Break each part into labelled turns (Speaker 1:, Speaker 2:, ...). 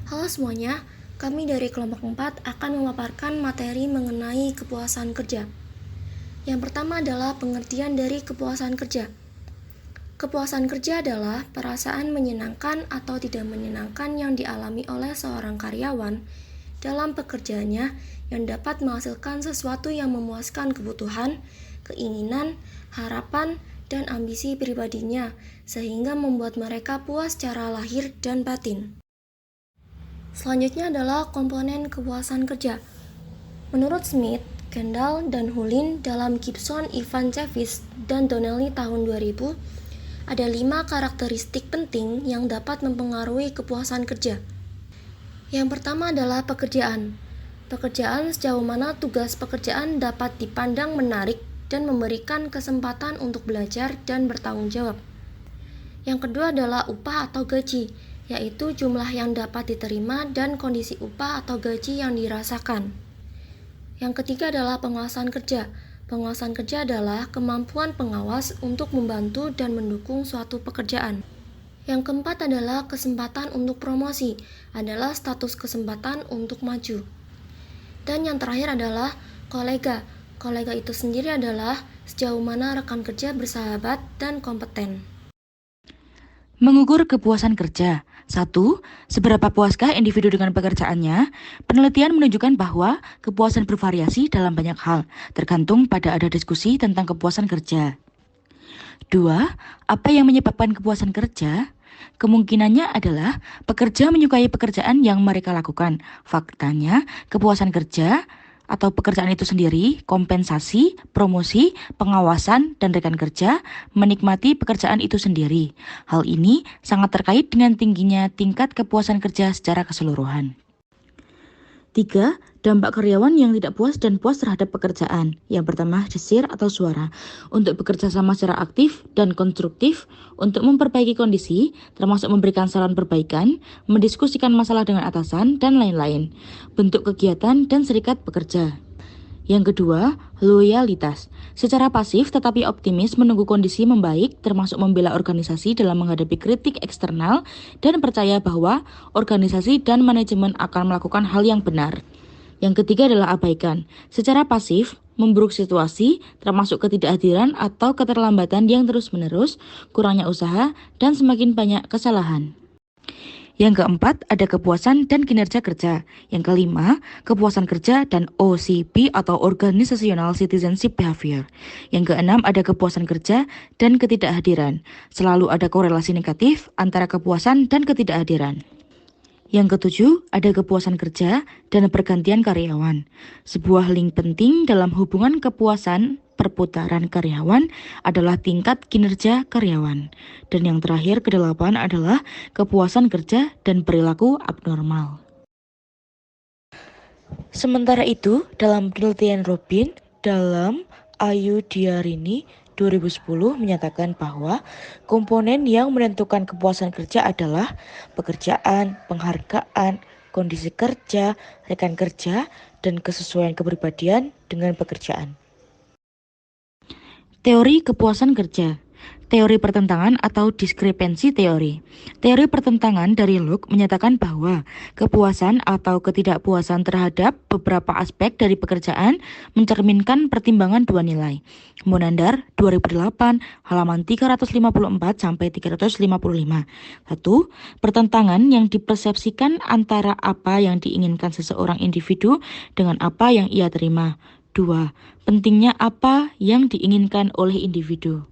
Speaker 1: Halo semuanya, kami dari kelompok 4 akan memaparkan materi mengenai kepuasan kerja. Yang pertama adalah pengertian dari kepuasan kerja. Kepuasan kerja adalah perasaan menyenangkan atau tidak menyenangkan yang dialami oleh seorang karyawan dalam pekerjaannya yang dapat menghasilkan sesuatu yang memuaskan kebutuhan, keinginan, harapan, dan ambisi pribadinya, sehingga membuat mereka puas secara lahir dan batin. Selanjutnya adalah komponen kepuasan kerja. Menurut Smith, Kendall, dan Hulin dalam Gibson, Ivan Cevis, dan Donnelly tahun 2000, ada 5 karakteristik penting yang dapat mempengaruhi kepuasan kerja. Yang pertama adalah pekerjaan. Pekerjaan sejauh mana tugas pekerjaan dapat dipandang menarik dan memberikan kesempatan untuk belajar dan bertanggung jawab. Yang kedua adalah upah atau gaji, yaitu jumlah yang dapat diterima dan kondisi upah atau gaji yang dirasakan. Yang ketiga adalah pengawasan kerja. Pengawasan kerja adalah kemampuan pengawas untuk membantu dan mendukung suatu pekerjaan. Yang keempat adalah kesempatan untuk promosi, adalah status kesempatan untuk maju. Dan yang terakhir adalah kolega. Kolega itu sendiri adalah sejauh mana rekan kerja bersahabat dan kompeten.
Speaker 2: Mengukur kepuasan kerja. 1. Seberapa puaskah individu dengan pekerjaannya? Penelitian menunjukkan bahwa kepuasan bervariasi dalam banyak hal, tergantung pada ada diskusi tentang kepuasan kerja. 2. Apa yang menyebabkan kepuasan kerja? Kemungkinannya adalah pekerja menyukai pekerjaan yang mereka lakukan. Faktanya, kepuasan kerja atau pekerjaan itu sendiri, kompensasi, promosi, pengawasan, dan rekan kerja menikmati pekerjaan itu sendiri. Hal ini sangat terkait dengan tingginya tingkat kepuasan kerja secara keseluruhan. 3. Dampak karyawan yang tidak puas dan puas terhadap pekerjaan. Yang pertama, desir atau suara. Untuk bekerja sama secara aktif dan konstruktif untuk memperbaiki kondisi, termasuk memberikan saran perbaikan, mendiskusikan masalah dengan atasan, dan lain-lain. Bentuk kegiatan dan serikat pekerja. Yang kedua, loyalitas. Secara pasif tetapi optimis menunggu kondisi membaik, termasuk membela organisasi dalam menghadapi kritik eksternal dan percaya bahwa organisasi dan manajemen akan melakukan hal yang benar. Yang ketiga adalah abaikan. Secara pasif, memburuk situasi, termasuk ketidakhadiran atau keterlambatan yang terus-menerus, kurangnya usaha, dan semakin banyak kesalahan. Yang keempat, ada kepuasan dan kinerja kerja. Yang kelima, kepuasan kerja dan OCB atau Organizational Citizenship Behavior. Yang keenam, ada kepuasan kerja dan ketidakhadiran. Selalu ada korelasi negatif antara kepuasan dan ketidakhadiran. Yang ketujuh, ada kepuasan kerja dan pergantian karyawan. Sebuah link penting dalam hubungan kepuasan perputaran karyawan adalah tingkat kinerja karyawan. Dan yang terakhir, kedelapan adalah kepuasan kerja dan perilaku abnormal. Sementara itu, dalam penelitian Robin dalam Ayudhyarini 2010 menyatakan bahwa komponen yang menentukan kepuasan kerja adalah pekerjaan, penghargaan, kondisi kerja, rekan kerja, dan kesesuaian kepribadian dengan pekerjaan. Teori kepuasan kerja. Teori pertentangan atau diskrepensi teori. Teori pertentangan dari Locke menyatakan bahwa kepuasan atau ketidakpuasan terhadap beberapa aspek dari pekerjaan mencerminkan pertimbangan dua nilai. Monandar 2008 halaman 354 sampai 355. 1. Pertentangan yang dipersepsikan antara apa yang diinginkan seseorang individu dengan apa yang ia terima. 2. Pentingnya apa yang diinginkan oleh individu.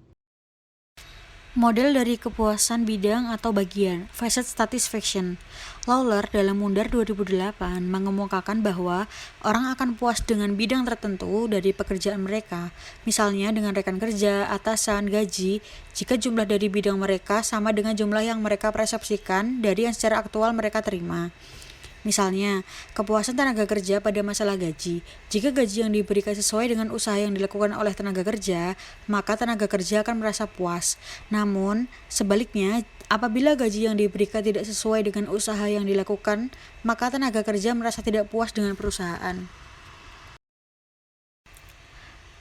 Speaker 3: Model dari kepuasan bidang atau bagian, facet satisfaction. Lawler dalam Mundar 2008 mengemukakan bahwa orang akan puas dengan bidang tertentu dari pekerjaan mereka, misalnya dengan rekan kerja, atasan, gaji, jika jumlah dari bidang mereka sama dengan jumlah yang mereka persepsikan dari yang secara aktual mereka terima. Misalnya, kepuasan tenaga kerja pada masalah gaji. Jika gaji yang diberikan sesuai dengan usaha yang dilakukan oleh tenaga kerja, maka tenaga kerja akan merasa puas. Namun, sebaliknya, apabila gaji yang diberikan tidak sesuai dengan usaha yang dilakukan, maka tenaga kerja merasa tidak puas dengan perusahaan.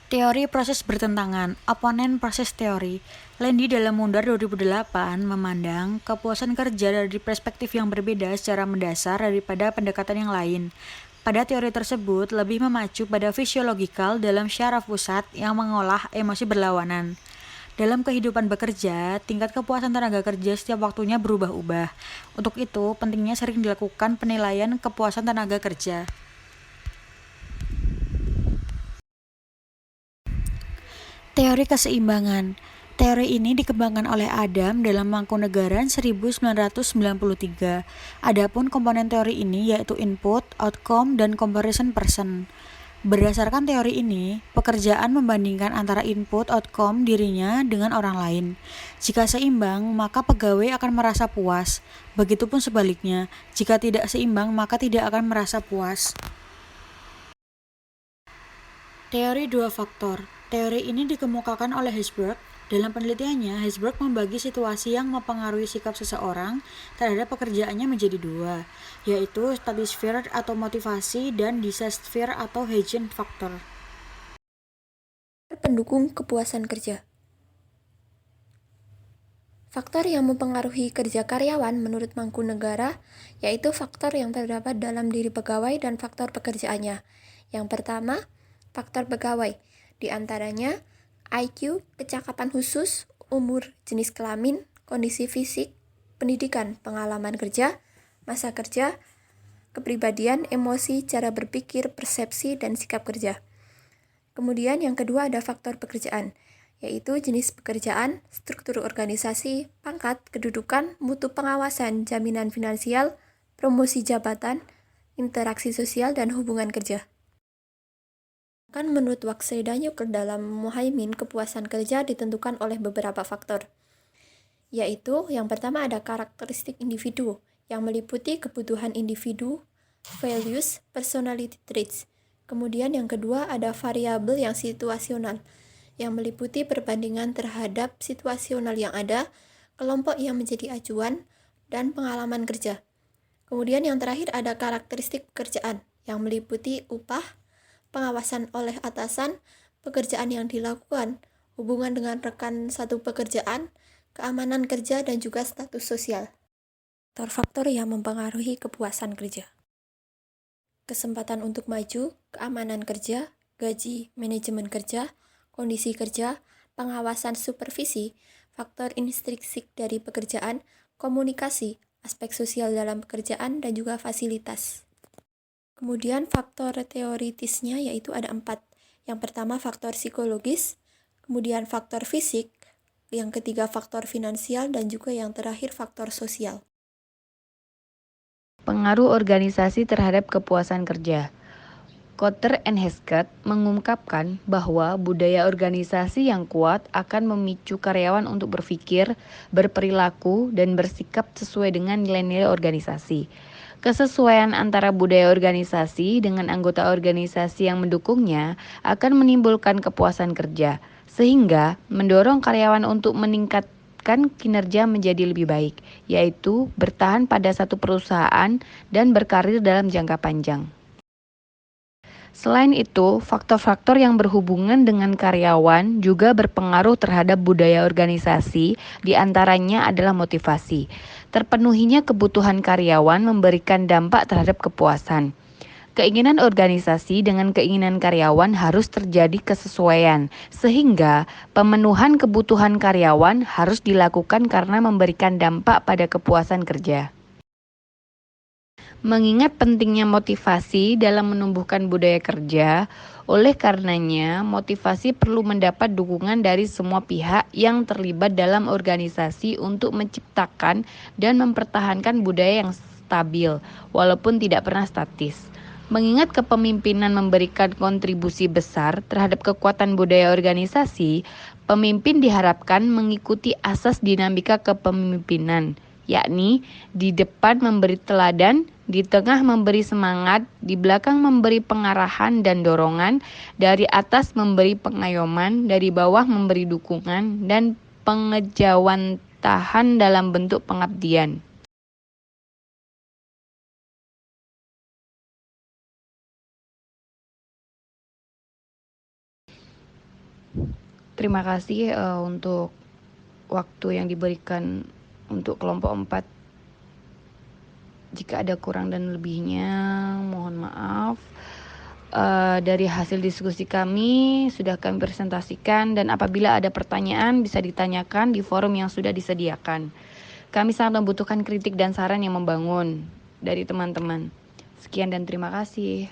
Speaker 3: Teori proses bertentangan, opponent process theory. Landy dalam Mundar 2008 memandang kepuasan kerja dari perspektif yang berbeda secara mendasar daripada pendekatan yang lain. Pada teori tersebut lebih memacu pada fisiologikal dalam syaraf pusat yang mengolah emosi berlawanan. Dalam kehidupan bekerja, tingkat kepuasan tenaga kerja setiap waktunya berubah-ubah. Untuk itu, pentingnya sering dilakukan penilaian kepuasan tenaga kerja. Teori keseimbangan. Teori ini dikembangkan oleh Adam dalam Mangkunegaran 1993. Adapun komponen teori ini yaitu input, outcome, dan comparison person. Berdasarkan teori ini, pekerjaan membandingkan antara input outcome dirinya dengan orang lain. Jika seimbang, maka pegawai akan merasa puas. Begitupun sebaliknya, jika tidak seimbang, maka tidak akan merasa puas. Teori dua faktor. Teori ini dikemukakan oleh Herzberg. Dalam penelitiannya, Herzberg membagi situasi yang mempengaruhi sikap seseorang terhadap pekerjaannya menjadi dua, yaitu statisphere atau motivasi dan disasphere atau hygiene factor.
Speaker 1: Pendukung kepuasan kerja. Faktor yang mempengaruhi kerja karyawan menurut Mangkunegara yaitu faktor yang terdapat dalam diri pegawai dan faktor pekerjaannya. Yang pertama, faktor pegawai. Di antaranya IQ, kecakapan khusus, umur, jenis kelamin, kondisi fisik, pendidikan, pengalaman kerja, masa kerja, kepribadian, emosi, cara berpikir, persepsi, dan sikap kerja. Kemudian yang kedua ada faktor pekerjaan, yaitu jenis pekerjaan, struktur organisasi, pangkat, kedudukan, mutu pengawasan, jaminan finansial, promosi jabatan, interaksi sosial, dan hubungan kerja. Kan menurut Waxy Danyuk dalam Muhaimin, kepuasan kerja ditentukan oleh beberapa faktor, yaitu yang pertama ada karakteristik individu, yang meliputi kebutuhan individu, values, personality traits. Kemudian yang kedua ada variabel yang situasional, yang meliputi perbandingan terhadap situasional yang ada, kelompok yang menjadi acuan, dan pengalaman kerja. Kemudian yang terakhir ada karakteristik pekerjaan, yang meliputi upah, pengawasan oleh atasan, pekerjaan yang dilakukan, hubungan dengan rekan satu pekerjaan, keamanan kerja, dan juga status sosial. Faktor-faktor yang mempengaruhi kepuasan kerja. Kesempatan untuk maju, keamanan kerja, gaji, manajemen kerja, kondisi kerja, pengawasan supervisi, faktor intrinsik dari pekerjaan, komunikasi, aspek sosial dalam pekerjaan, dan juga fasilitas. Kemudian faktor teoritisnya yaitu ada 4. Yang pertama faktor psikologis, kemudian faktor fisik, yang ketiga faktor finansial, dan juga yang terakhir faktor sosial.
Speaker 4: Pengaruh organisasi terhadap kepuasan kerja. Kotter and Hesketh mengungkapkan bahwa budaya organisasi yang kuat akan memicu karyawan untuk berpikir, berperilaku, dan bersikap sesuai dengan nilai-nilai organisasi. Kesesuaian antara budaya organisasi dengan anggota organisasi yang mendukungnya akan menimbulkan kepuasan kerja, sehingga mendorong karyawan untuk meningkatkan kinerja menjadi lebih baik, yaitu bertahan pada satu perusahaan dan berkarir dalam jangka panjang. Selain itu, faktor-faktor yang berhubungan dengan karyawan juga berpengaruh terhadap budaya organisasi, diantaranya adalah motivasi. Terpenuhinya kebutuhan karyawan memberikan dampak terhadap kepuasan. Keinginan organisasi dengan keinginan karyawan harus terjadi kesesuaian, sehingga pemenuhan kebutuhan karyawan harus dilakukan karena memberikan dampak pada kepuasan kerja. Mengingat pentingnya motivasi dalam menumbuhkan budaya kerja, oleh karenanya motivasi perlu mendapat dukungan dari semua pihak yang terlibat dalam organisasi untuk menciptakan dan mempertahankan budaya yang stabil, walaupun tidak pernah statis. Mengingat kepemimpinan memberikan kontribusi besar terhadap kekuatan budaya organisasi, pemimpin diharapkan mengikuti asas dinamika kepemimpinan, yakni di depan memberi teladan, di tengah memberi semangat, di belakang memberi pengarahan dan dorongan, dari atas memberi pengayoman, dari bawah memberi dukungan, dan pengejawantahan dalam bentuk pengabdian. Terima kasih untuk waktu yang diberikan untuk kelompok 4. Jika ada kurang dan lebihnya, mohon maaf. Dari hasil diskusi kami sudah kami presentasikan, dan apabila ada pertanyaan bisa ditanyakan di forum yang sudah disediakan. Kami sangat membutuhkan kritik dan saran yang membangun dari teman-teman. Sekian dan terima kasih.